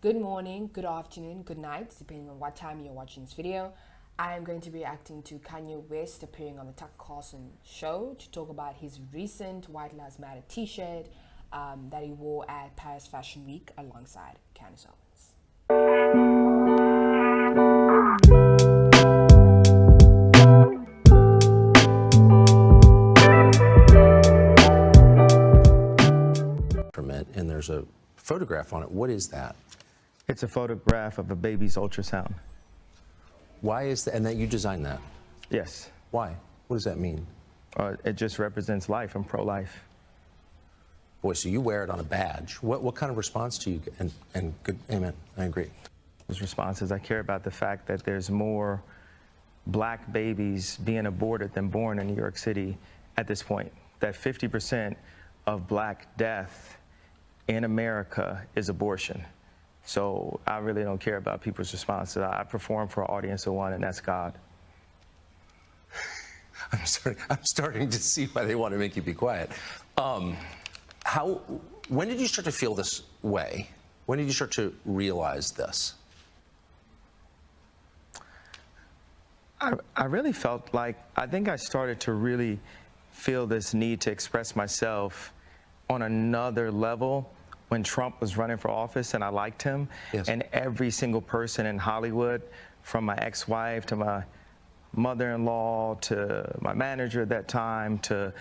Good morning, good afternoon, good night, depending on what time you're watching this video. I am going to be reacting to Kanye West appearing on the Tucker Carlson show to talk about his recent White Lives Matter t-shirt that he wore at Paris Fashion Week alongside Candace Owens. And there's a photograph on it. What is that? It's a photograph of a baby's ultrasound. Why is that? And that you designed that? Yes. Why? What does that mean? It just represents life. I'm pro-life. Boy, so you wear it on a badge. What kind of response do you get? And good, amen, I agree. Those responses, I care about the fact that there's more black babies being aborted than born in New York City at this point. That 50% of black death in America is abortion. So I really don't care about people's responses. I perform for an audience of one, and that's God. I'm starting to see why they want to make you be quiet. When did you start to feel this way? When did you start to realize this? I really felt like, I think I started to really feel this need to express myself on another level when Trump was running for office, and I liked him. Yes. And every single person in Hollywood, from my ex-wife to my mother-in-law to my manager at that time to,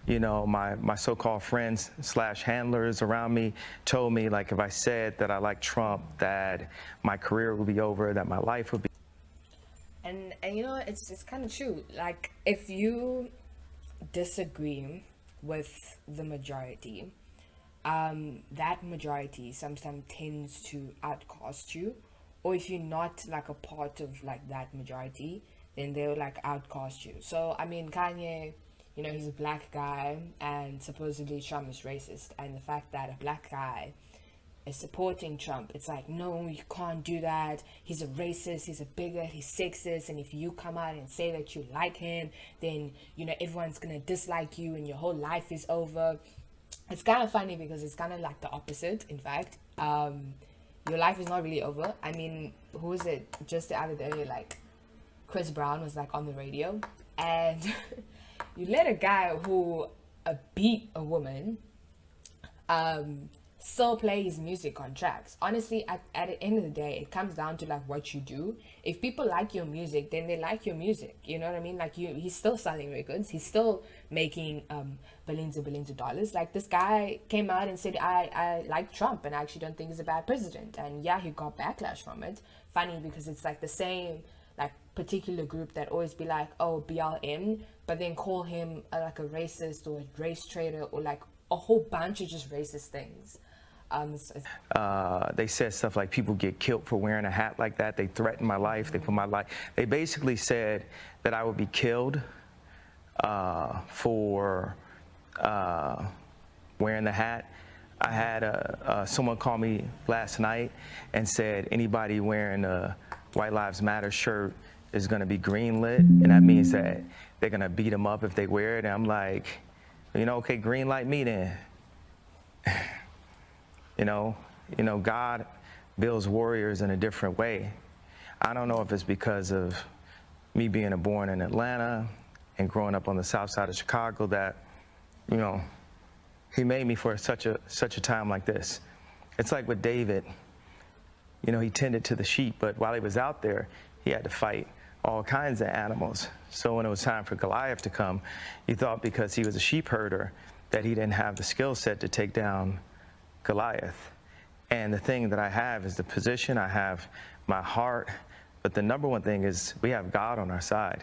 you know, my so-called friends / handlers around me, told me, like, if I said that I liked Trump, that my career would be over, that my life would be. And you know, it's kind of true. Like, if you disagree with the majority, that majority sometimes tends to outcast you, or if you're not like a part of like that majority, then they'll like outcast you. So I mean, Kanye, you know, he's a black guy, and supposedly Trump is racist, and the fact that a black guy is supporting Trump, it's like, no, you can't do that. He's a racist, he's a bigot, he's sexist, and if you come out and say that you like him, then, you know, everyone's gonna dislike you and your whole life is over. It's kind of funny because it's kind of like the opposite, in fact. Your life is not really over. I mean, who was it just the other day, like Chris Brown was like on the radio, and you let a guy who beat a woman still play his music on tracks. Honestly, at the end of the day, it comes down to like what you do. If people like your music, then they like your music, you know what I mean? Like, he's still selling records, he's still making billions of dollars. Like, this guy came out and said, I like Trump and I actually don't think he's a bad president, and yeah, he got backlash from it. Funny, because it's like the same like particular group that always be like, oh, BLM, but then call him like a racist or a race traitor or like a whole bunch of just racist things. They said stuff like people get killed for wearing a hat like that. They threatened my life. They put my life. They basically said that I would be killed for wearing the hat. I had someone call me last night and said anybody wearing a White Lives Matter shirt is going to be greenlit, and that means that they're going to beat them up if they wear it. And I'm like, you know, okay, green light me then. You know, God builds warriors in a different way. I don't know if it's because of me being born in Atlanta and growing up on the south side of Chicago that, you know, he made me for such a time like this. It's like with David, you know, he tended to the sheep, but while he was out there, he had to fight all kinds of animals. So when it was time for Goliath to come, he thought because he was a sheep herder that he didn't have the skill set to take down Goliath. And the thing that I have is the position, I have my heart, but the number one thing is we have God on our side.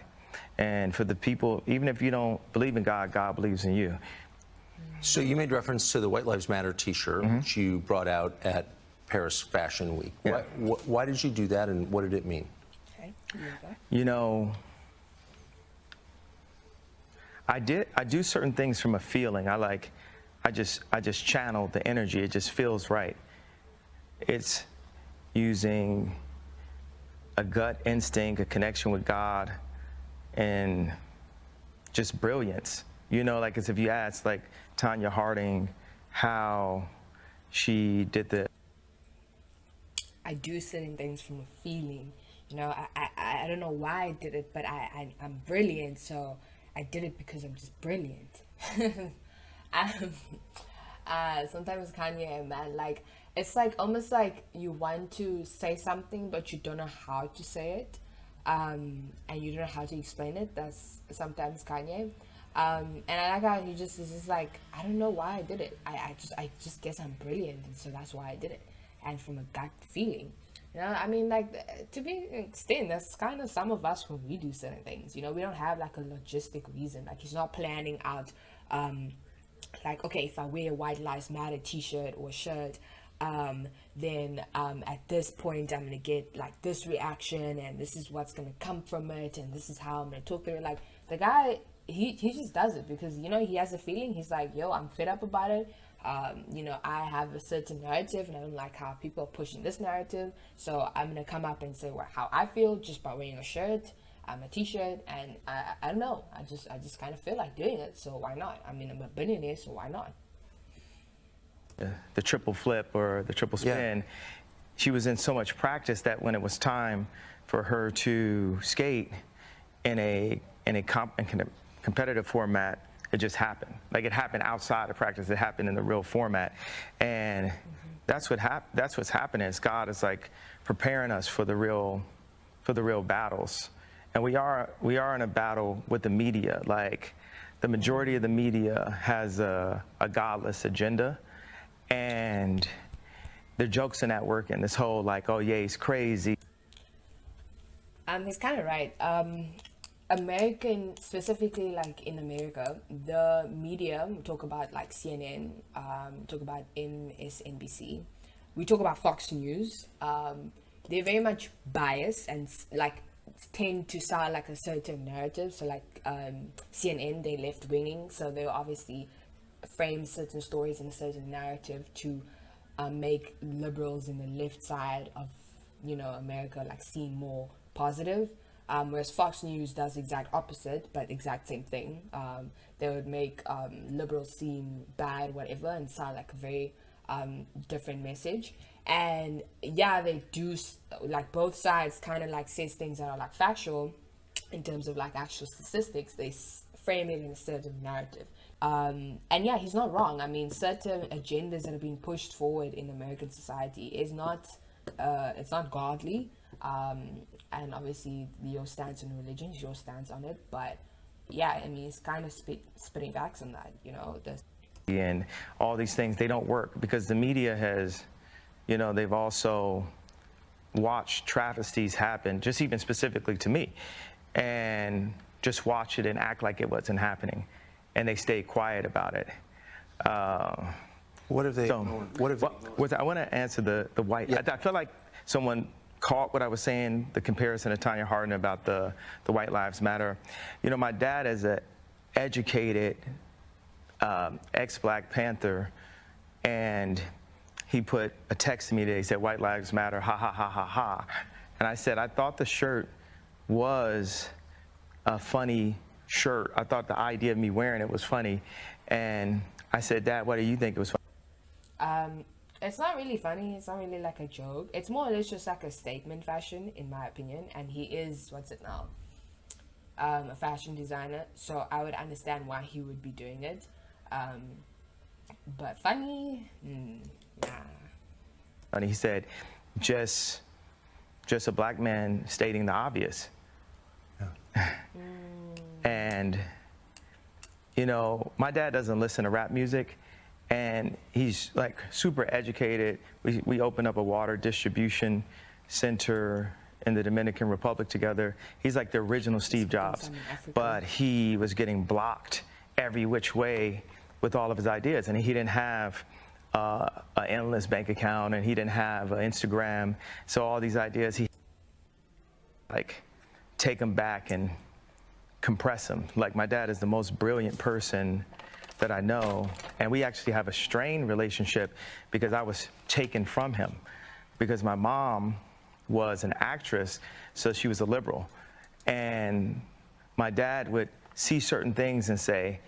And for the people, even if you don't believe in God, God believes in you. So you made reference to the White Lives Matter t-shirt, which you brought out at Paris Fashion Week. Yeah. Why did you do that, and what did it mean? Okay, you know, I do certain things from a feeling. I just channel the energy. It just feels right. It's using a gut instinct, a connection with God, and just brilliance. You know, like, as if you asked like Tanya Harding how she did the I do certain things from a feeling. You know, I don't know why I did it, but I'm brilliant, so I did it because I'm just brilliant. um, Sometimes Kanye, man, like, it's like almost like you want to say something, but you don't know how to say it, and you don't know how to explain it. That's sometimes Kanye. And I like how he just is just like, I don't know why I did it. I just guess I'm brilliant, and so that's why I did it, and from a gut feeling. You know, I mean, like, to be extent, that's kind of some of us when we do certain things. You know, we don't have like a logistic reason. Like, he's not planning out, like, okay, if I wear a White Lives Matter t-shirt or shirt, then at this point I'm gonna get like this reaction, and this is what's gonna come from it, and this is how I'm gonna talk through it. Like, the guy, he just does it because, you know, he has a feeling. He's like, yo, I'm fed up about it. You know, I have a certain narrative and I don't like how people are pushing this narrative, so I'm gonna come up and say how I feel just by wearing a shirt, a t-shirt, and I don't know, I just kind of feel like doing it, so why not? I mean, I'm a billionaire, so why not? The triple flip or the triple spin, she was in so much practice that when it was time for her to skate in a competitive format, it just happened. Like, it happened outside of practice. It happened in the real format, and that's what's happening. Is God is like preparing us for the real battles, and we are in a battle with the media. Like, the majority of the media has a godless agenda, and the jokes in that working. This whole like, oh yeah, he's crazy. He's kind of right. American, specifically, like in America, the media, we talk about like CNN, talk about MSNBC, we talk about Fox News. They're very much biased and like tend to sound like a certain narrative. So like CNN, they're left winging, so they obviously frame certain stories in a certain narrative to make liberals in the left side of, you know, America like seem more positive. Whereas Fox News does the exact opposite, but exact same thing. They would make liberals seem bad, whatever, and sound like a very different message. And yeah, they do, like, both sides kind of like says things that are like factual in terms of like actual statistics. They frame it in a certain narrative. And yeah, he's not wrong. I mean, certain agendas that are being pushed forward in American society is not, it's not godly. And obviously your stance on religion is your stance on it, but yeah, I mean, it's kind of spitting facts on that, you know. And all these things, they don't work because the media has, you know, they've also watched travesties happen, just even specifically to me, and just watch it and act like it wasn't happening, and they stay quiet about it. What have they? So, what have I want to answer the white. Yeah. I feel like someone caught what I was saying, the comparison to Tanya Hardin about the White Lives Matter. You know, my dad is an educated ex-Black Panther, and he put a text to me today. He said, "White Lives Matter, ha ha ha ha ha." And I said, I thought the shirt was a funny shirt. I thought the idea of me wearing it was funny. And I said, "Dad, what do you think it was funny?" It's not really funny. It's not really like a joke. It's more or less just like a statement fashion, in my opinion. And he is, what's it now? A fashion designer. So I would understand why he would be doing it. But funny? Nah. And he said, just a Black man stating the obvious. Yeah. And, you know, my dad doesn't listen to rap music. And he's like super educated. We opened up a water distribution center in the Dominican Republic together. He's like the original Steve Jobs, but he was getting blocked every which way with all of his ideas. And he didn't have an endless bank account, and he didn't have an Instagram. So all these ideas, he like take them back and compress them. Like, my dad is the most brilliant person that I know, and we actually have a strained relationship because I was taken from him, because my mom was an actress, so she was a liberal, and my dad would see certain things and say,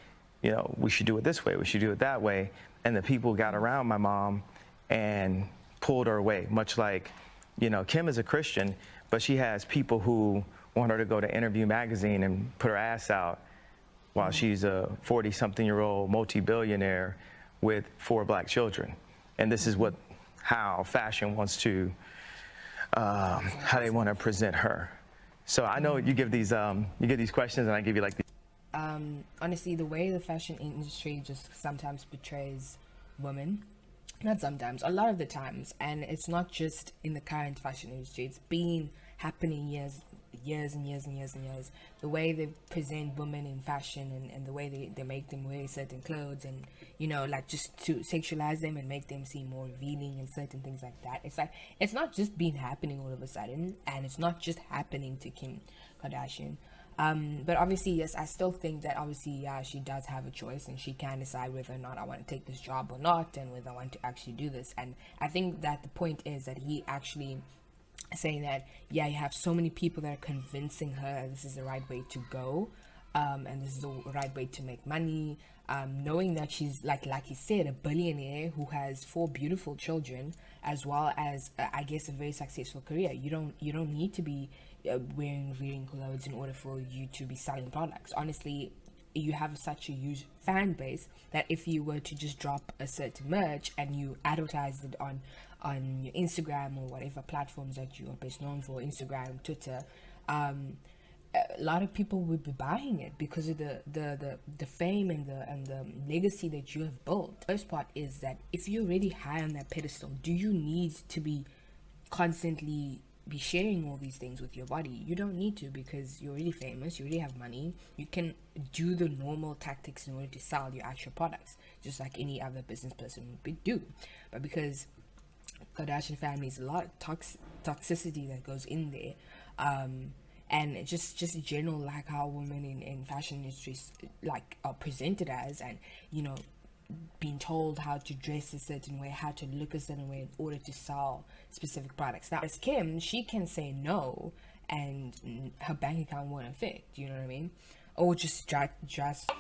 you know, we should do it this way, we should do it that way, and the people got around my mom and pulled her away, much like You know, Kim is a Christian, but she has people who want her to go to Interview magazine and put her ass out while she's a 40-something-year-old multi-billionaire with 4 black children. And this is how fashion wants to, how they want to present her. So I know you give these questions, and I give you like honestly, the way the fashion industry just sometimes portrays women, not sometimes, a lot of the times, and it's not just in the current fashion industry, it's been happening years and years. The way they present women in fashion, and the way they make them wear certain clothes, and, you know, like, just to sexualize them and make them seem more revealing and certain things like that. It's like, it's not just been happening all of a sudden, and it's not just happening to Kim Kardashian. But obviously, yes, I still think that obviously, yeah, she does have a choice, and she can decide whether or not I want to take this job or not, and whether I want to actually do this. And I think that the point is that he actually saying that, yeah, you have so many people that are convincing her this is the right way to go, and this is the right way to make money, knowing that she's like he said, a billionaire who has 4 beautiful children, as well as I guess a very successful career. You don't need to be wearing clothes in order for you to be selling products. Honestly, you have such a huge fan base that if you were to just drop a certain merch and you advertise it on your Instagram or whatever platforms that you are best known for, Instagram, Twitter, a lot of people would be buying it because of the fame and the legacy that you have built. The first part is that if you're already high on that pedestal, do you need to be constantly be sharing all these things with your body? You don't need to, because you're already famous, you already have money. You can do the normal tactics in order to sell your actual products, just like any other business person would do. But because Kardashian family is a lot of toxicity that goes in there, and just general, like how women in fashion industries like are presented as, and, you know, being told how to dress a certain way, how to look a certain way in order to sell specific products. Now, as Kim, she can say no, and her bank account won't affect. You know what I mean? Or just that drastically,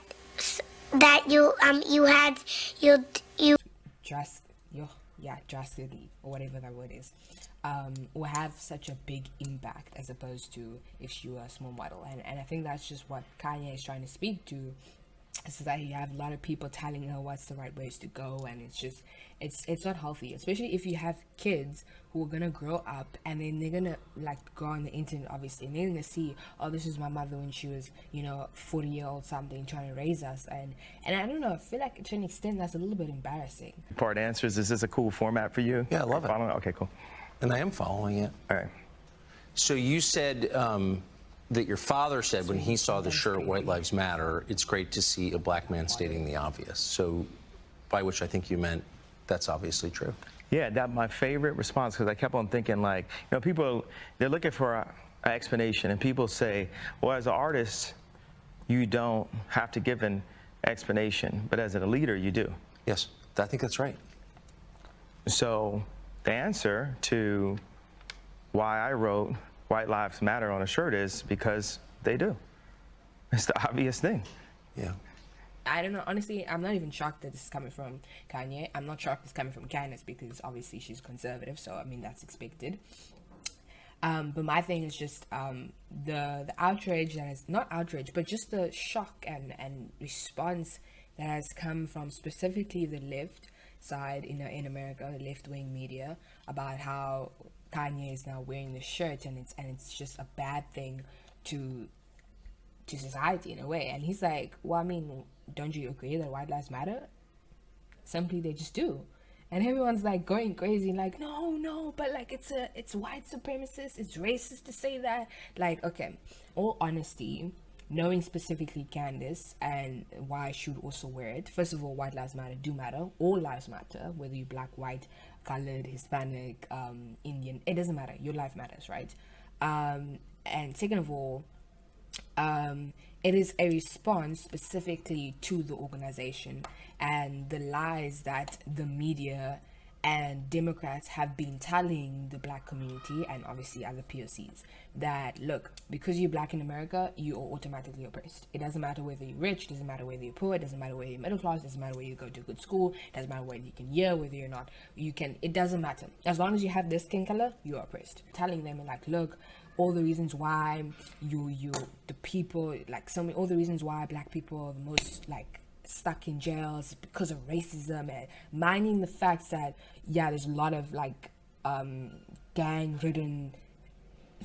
or whatever that word is, will have such a big impact as opposed to if she were a small model. And I think that's just what Kanye is trying to speak to. Is that you have a lot of people telling her what's the right ways to go, and it's just it's not healthy, especially if you have kids who are gonna grow up and then they're gonna like go on the internet, obviously, and they're gonna see, oh, this is my mother when she was, you know, 40-year-old something trying to raise us, and I don't know, I feel like to an extent that's a little bit embarrassing. Part answers. Is this a cool format for you? Yeah, I love it. Okay, cool. And I am following it. All right. So you said that your father said when he saw the shirt "White Lives Matter," it's great to see a black man stating the obvious. So, by which I think you meant that's obviously true. Yeah, that my favorite response, because I kept on thinking, like, you know, people, they're looking for an explanation, and people say, well, as an artist, you don't have to give an explanation, but as a leader, you do. Yes, I think that's right. So the answer to why I wrote "White Lives Matter" on a shirt is because they do. It's the obvious thing. Yeah. I don't know. Honestly, I'm not even shocked that this is coming from Kanye. I'm not shocked it's coming from Candace, because obviously she's conservative, so I mean that's expected. But my thing is just the outrage that is not outrage, but just the shock and response that has come from specifically the left side in America, the left-wing media, about how Kanye is now wearing the shirt, and it's just a bad thing to society in a way. And he's like, well, I mean, don't you agree that white lives matter? Simply, they just do. And everyone's like going crazy, like, no, but like it's white supremacist, it's racist to say that. Like, okay, all honesty, knowing specifically Candace and why I should also wear it. First of all, white lives matter do matter. All lives matter, whether you're black, white, colored, Hispanic, Indian, it doesn't matter. Your life matters, right? And second of all, it is a response specifically to the organization and the lies that the media And Democrats have been telling the black community and obviously other POCs that, look, because you're black in America, you are automatically oppressed. It doesn't matter whether you're rich, doesn't matter whether you're poor, it doesn't matter whether you're middle class, doesn't matter whether you go to a good school, doesn't matter whether you can hear, whether you're not, you can, it doesn't matter. As long as you have this skin color, you're oppressed. Telling them like, look, all the reasons why the people, like all the reasons why black people are the most like stuck in jails because of racism, and minding the fact that there's a lot of like gang ridden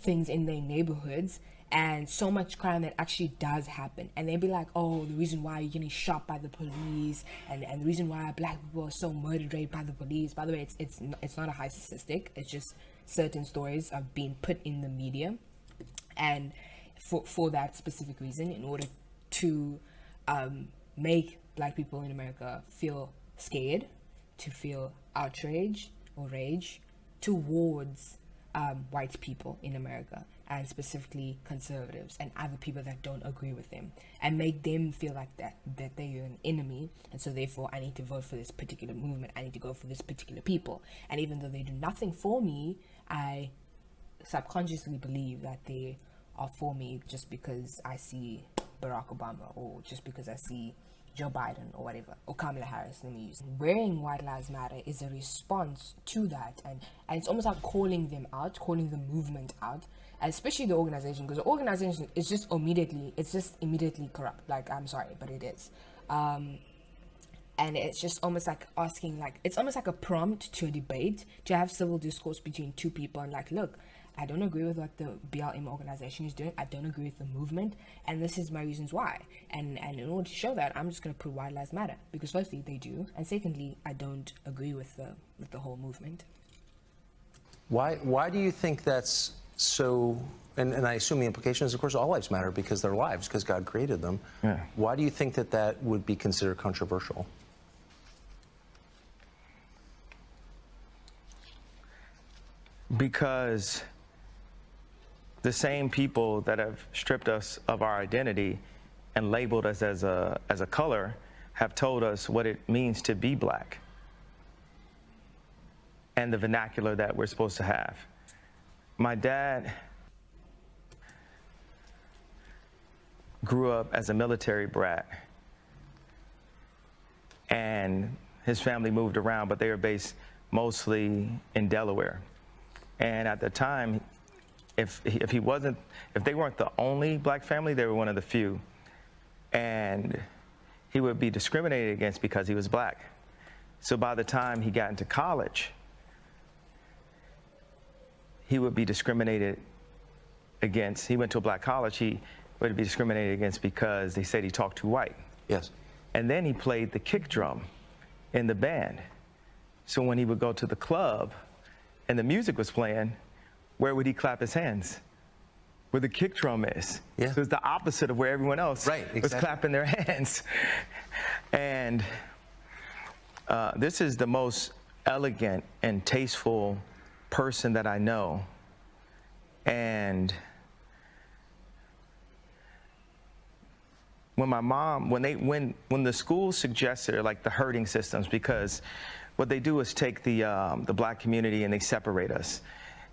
things in their neighborhoods and so much crime that actually does happen, and they'd be like, oh, the reason why you're getting shot by the police and the reason why black people are so murdered raped by the police. By the way, it's not a high statistic, it's just certain stories are being put in the media, and for that specific reason, in order to make black people in America feel scared, to feel outrage or rage towards white people in America, and specifically conservatives and other people that don't agree with them, and make them feel like that they're an enemy, and so therefore I need to vote for this particular movement, I need to go for this particular people, and even though they do nothing for me, I subconsciously believe that they are for me just because I see Barack Obama, or just because I see Joe Biden, or whatever, or Kamala Harris, let me use. Wearing White Lives Matter is a response to that, and it's almost like calling them out, calling the movement out, and especially the organization, because the organization is just immediately corrupt. Like, I'm sorry, but it is. And it's just almost like asking, like, it's almost like a prompt to a debate, to have civil discourse between two people, and like, look, I don't agree with what the BLM organization is doing. I don't agree with the movement, and this is my reasons why. And in order to show that, I'm just going to prove White Lives Matter, because firstly, they do, and secondly, I don't agree with the whole movement. Why do you think that's so? And I assume the implication is, of course, all lives matter because they're lives, because God created them. Yeah. Why do you think that would be considered controversial? Because the same people that have stripped us of our identity and labeled us as a color have told us what it means to be black and the vernacular that we're supposed to have. My dad grew up as a military brat, and his family moved around, but they were based mostly in Delaware. And at the time, if they weren't the only black family, they were one of the few. And he would be discriminated against because he was black. So by the time he got into college, he would be discriminated against. He went to a black college, he would be discriminated against because they said he talked too white. Yes. And then he played the kick drum in the band. So when he would go to the club and the music was playing, where would he clap his hands? Where the kick drum is. Yeah. So it's the opposite of where everyone else was clapping their hands. And this is the most elegant and tasteful person that I know. And when my mom, when the school suggested, like, the herding systems, because what they do is take the black community and they separate us,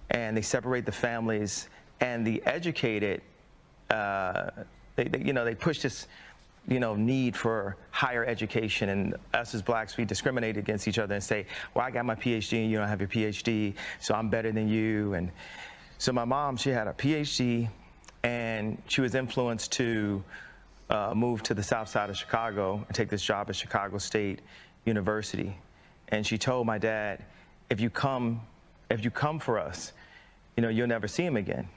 and they separate the families, and the educated, they push this, need for higher education, and us as blacks, we discriminate against each other and say, well, I got my PhD and you don't have your PhD, so I'm better than you. And so my mom, she had a PhD, and she was influenced to move to the south side of Chicago and take this job at Chicago State University. And she told my dad, if you come for us, you'll never see him again.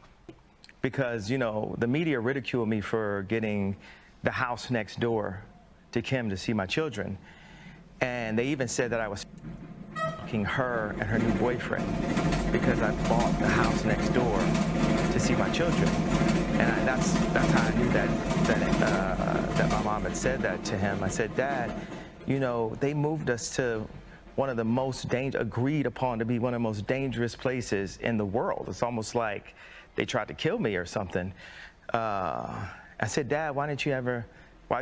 Because, the media ridiculed me for getting the house next door to Kim to see my children. And they even said that I was fucking her and her new boyfriend because I bought the house next door to see my children. And that's how I knew that my mom had said that to him. I said, Dad, they moved us to one of the most agreed upon to be one of the most dangerous places in the world. It's almost like they tried to kill me or something. I said, Dad, why'd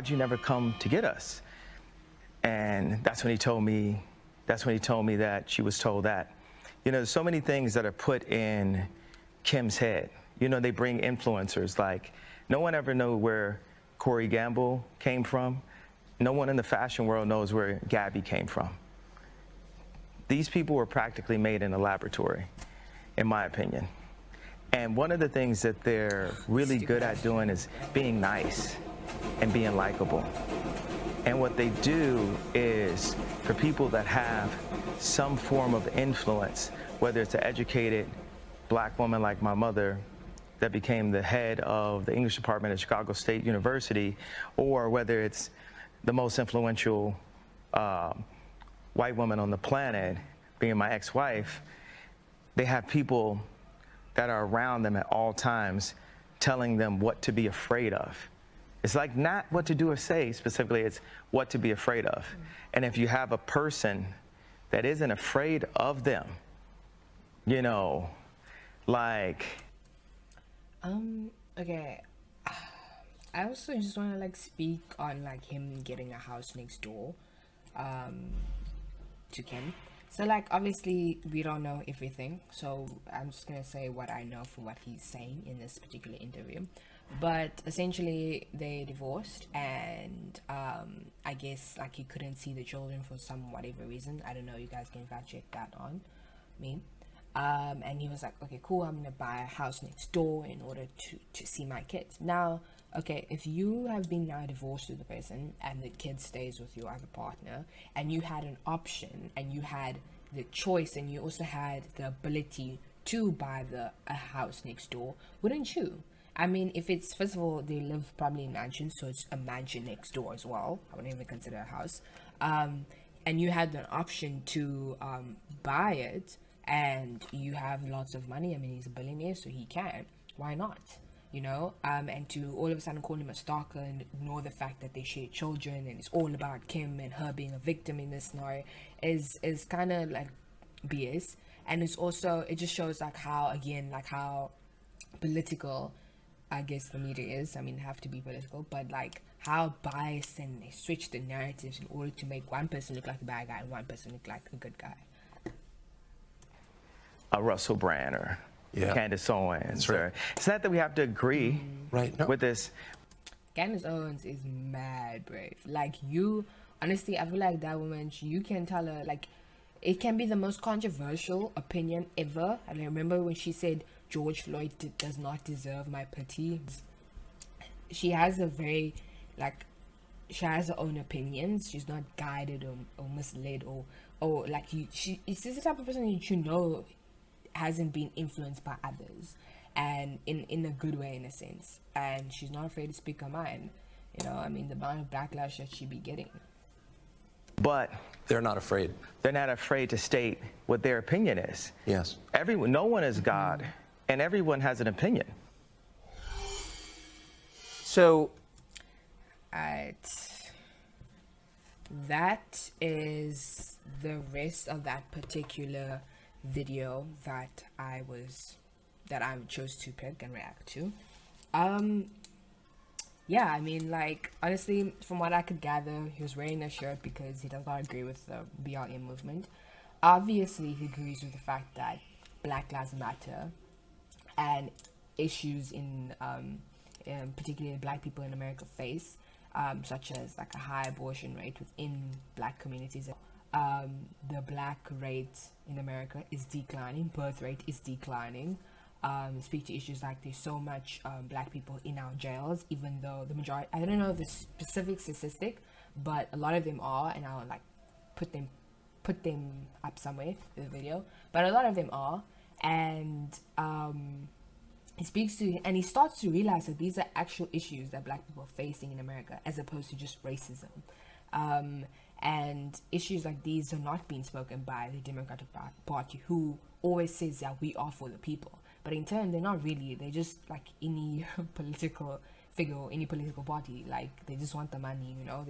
you never come to get us? And that's when he told me That's when he told me that she was told that. You know, there's so many things that are put in Kim's head. You know, they bring influencers, like no one ever knew where Corey Gamble came from. No one in the fashion world knows where Gabby came from. These people were practically made in a laboratory, in my opinion. And one of the things that they're really good at doing is being nice and being likable. And what they do is, for people that have some form of influence, whether it's an educated black woman like my mother that became the head of the English department at Chicago State University, or whether it's the most influential white woman on the planet, being my ex-wife, they have people that are around them at all times telling them what to be afraid of. It's like not what to do or say specifically, it's what to be afraid of. And if you have a person that isn't afraid of them, you know, like... Okay. I also just want to like speak on like him getting a house next door to Kim. So like obviously we don't know everything, so I'm just gonna say what I know from what he's saying in this particular interview. But essentially they divorced, and I guess like he couldn't see the children for some whatever reason. I don't know, you guys can fact check that on me. And he was like, okay, cool, I'm gonna buy a house next door in order to see my kids. Now, okay, if you have been now divorced with the person and the kid stays with your other partner, and you had an option and you had the choice and you also had the ability to buy a house next door, wouldn't you? I mean, if it's, first of all, they live probably in mansions, so it's a mansion next door as well. I wouldn't even consider a house. And you had the option to buy it, and you have lots of money. I mean, he's a billionaire, so he can. Why not? You know, and to all of a sudden call him a stalker and ignore the fact that they share children and it's all about Kim and her being a victim in this scenario is kind of like BS. And it's also, it just shows like how, again, like how political I guess the media is. I mean, have to be political, but like how biased, and they switch the narratives in order to make one person look like a bad guy and one person look like a good guy. A Russell Brand or Candace Owens. Right. It's not that we have to agree with this. Candace Owens is mad brave. Like, you, honestly, I feel like that woman, you can tell her, like, it can be the most controversial opinion ever. And I remember when she said, George Floyd does not deserve my pity. She has a very, like, she has her own opinions. She's not guided or misled or like, she's the type of person that you know hasn't been influenced by others, and in a good way, in a sense. And she's not afraid to speak her mind. You know, I mean, the amount of backlash that she be getting. But they're not afraid. They're not afraid to state what their opinion is. Yes. No one is God, and everyone has an opinion. So, that is the rest of that particular video that I chose to pick and react to. Yeah, I mean, like, honestly, from what I could gather, he was wearing a shirt because he does not agree with the BLM movement. Obviously, he agrees with the fact that Black Lives Matter and issues in particularly Black people in America face, such as like a high abortion rate within Black communities. The Black rate in America is declining, birth rate is declining. Speak to issues like there's so much Black people in our jails, even though the majority, I don't know the specific statistic, but a lot of them are, and I'll like put them up somewhere in the video, but a lot of them are. And he starts to realize that these are actual issues that Black people are facing in America, as opposed to just racism. And issues like these are not being spoken by the Democratic Party, who always says that we are for the people. But in turn, they're not really. They're just like any political figure or any political party. Like, they just want the money, you know.